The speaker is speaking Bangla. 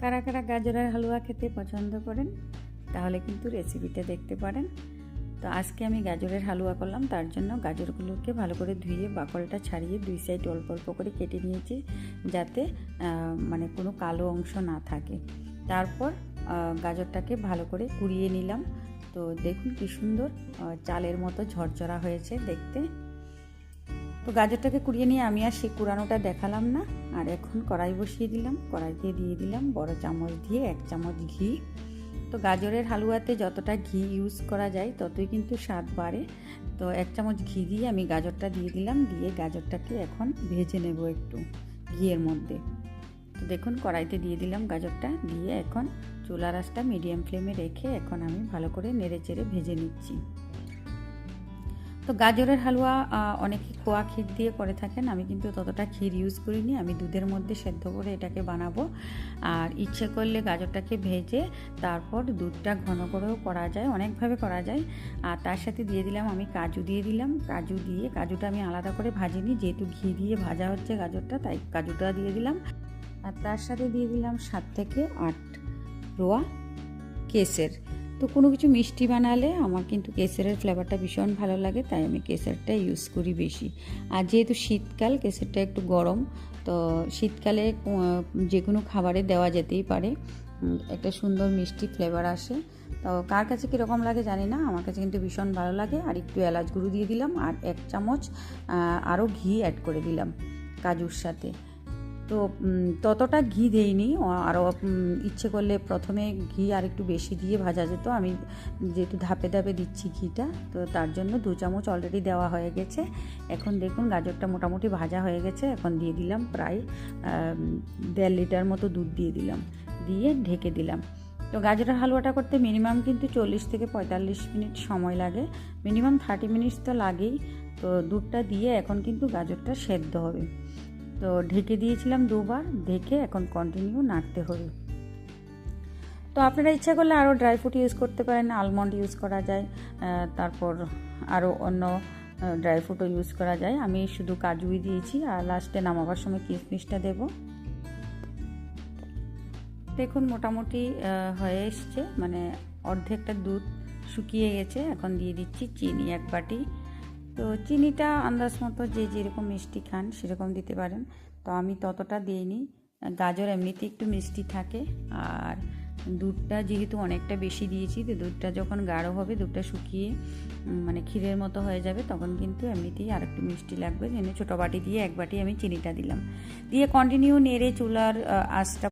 কারা কারা গাজরের হালুয়া খেতে পছন্দ করেন তাহলে কিন্তু রেসিপিটা দেখতে পারেন। তো আজকে আমি গাজরের হালুয়া করলাম, তার জন্য গাজরগুলোকে ভালো করে ধুয়ে বাকলটা ছাড়িয়ে দুই সাইড অল্প অল্প করে কেটে নিয়েছি, যাতে মানে কোনো কালো অংশ না থাকে। তারপর গাজরটাকে ভালো করে কুড়িয়ে নিলাম। তো দেখুন কি সুন্দর চালের মতো ঝরঝরা হয়েছে দেখতে। তো গাজরটাকে কুড়িয়ে নিয়ে আমি আর সেই কুড়ানোটা দেখালাম না। আর এখন কড়াই বসিয়ে দিলাম, কড়াইতে দিয়ে দিলাম বড় চামচ দিয়ে 1 চামচ ঘি। তো গাজরের হালুয়াতে যতটা ঘি ইউজ করা যায় ততই কিন্তু স্বাদ বাড়ে। তো 1 চামচ ঘি দিয়ে আমি গাজরটা দিয়ে দিলাম, দিয়ে গাজরটাকে এখন ভেজে নেব একটু ঘিয়ের মধ্যে। তো দেখুন কড়াইতে দিয়ে দিলাম গাজরটা, দিয়ে এখন চুলার আঁচটা মিডিয়াম ফ্লেমে রেখে এখন আমি ভালো করে নেড়ে চেড়ে ভেজে নিচ্ছি। তো গাজরের হালুয়া অনেকে খোয়া ক্ষীর দিয়ে করে থাকেন, আমি কিন্তু ততটা ক্ষীর ইউজ করিনি, আমি দুধের মধ্যে সেদ্ধ করে এটাকে বানাবো। আর ইচ্ছে করলে গাজরটাকে ভেজে তারপর দুধটা ঘন করেও করা যায়, অনেকভাবে করা যায়। আর তার সাথে দিয়ে দিলাম আমি কাজু দিয়ে দিলাম, কাজুটা আমি আলাদা করে ভাজিনি, যেহেতু ঘি দিয়ে ভাজা হচ্ছে গাজরটা, তাই কাজুটা দিয়ে দিলাম। আর তার সাথে দিয়ে দিলাম 7 থেকে 8 রোয়া কেসের। তো কোনো কিছু মিষ্টি বানালে আমার কিন্তু কেসরের ফ্লেভারটা ভীষণ ভালো লাগে, তাই আমি কেসরটা ইউজ করি বেশি। আর যেহেতু শীতকাল, কেসরটা একটু গরম, তো শীতকালে যে কোনো খাবারে দেওয়া যেতেই পারে, একটা সুন্দর মিষ্টি ফ্লেভার আসে। তো কার কাছে কীরকম লাগে জানি না, আমার কাছে কিন্তু ভীষণ ভালো লাগে। আর একটু এলাচ গুঁড়ো দিয়ে দিলাম, আর 1 চামচ আরও ঘি অ্যাড করে দিলাম কাজুর সাথে। তো ততটা ঘি দেইনি, আরও ইচ্ছে করলে প্রথমে ঘি আর একটু বেশি দিয়ে ভাজা যেত, আমি যেহেতু ধাপে ধাপে দিচ্ছি ঘিটা, তো তার জন্য 2 চামচ অলরেডি দেওয়া হয়ে গেছে। এখন দেখুন গাজরটা মোটামুটি ভাজা হয়ে গেছে, এখন দিয়ে দিলাম প্রায় 1.5 লিটার মতো দুধ দিয়ে দিলাম, দিয়ে ঢেকে দিলাম। তো গাজরের হালুয়াটা করতে মিনিমাম কিন্তু 40 থেকে 45 মিনিট সময় লাগে, মিনিমাম 30 মিনিট তো লাগেই। তো দুধটা দিয়ে এখন কিন্তু গাজরটা সেদ্ধ হবে। তো ঢেকে দিয়েছিলাম 2 বার, ঢেকে এখন কন্টিনিউ নাড়তে হবে। তো আপনারা ইচ্ছা করলে আরও ড্রাই ফ্রুট ইউজ করতে পারেন, আলমন্ড ইউজ করা যায়, তারপর আরও অন্য ড্রাই ফ্রুটও ইউজ করা যায়। আমি শুধু কাজুই দিয়েছি, আর লাস্টে নামাবার সময় কিশমিশটা দেব। দেখুন মোটামুটি হয়ে এসছে, মানে অর্ধেকটা দুধ শুকিয়ে গেছে। এখন দিয়ে দিচ্ছি চিনি 1 বাটি। তো চিনিটা আন্দাজ মতো যে যেরকম মিষ্টি খান সেরকম দিতে পারেন, তো আমি ততটা দিইনি। গাজর এমনিতে একটু মিষ্টি থাকে, আর দুধটা যেহেতু অনেকটা বেশি দিয়েছি, তো দুধটা যখন গাঢ় হবে, দুধটা শুকিয়ে মানে ক্ষীরের মতো হয়ে যাবে, তখন কিন্তু এমনিতেই আর একটু মিষ্টি লাগবে। জন্য ছোটো বাটি দিয়ে 1 বাটি আমি চিনিটা দিলাম, দিয়ে কন্টিনিউ নেড়ে চুলার আঁচটা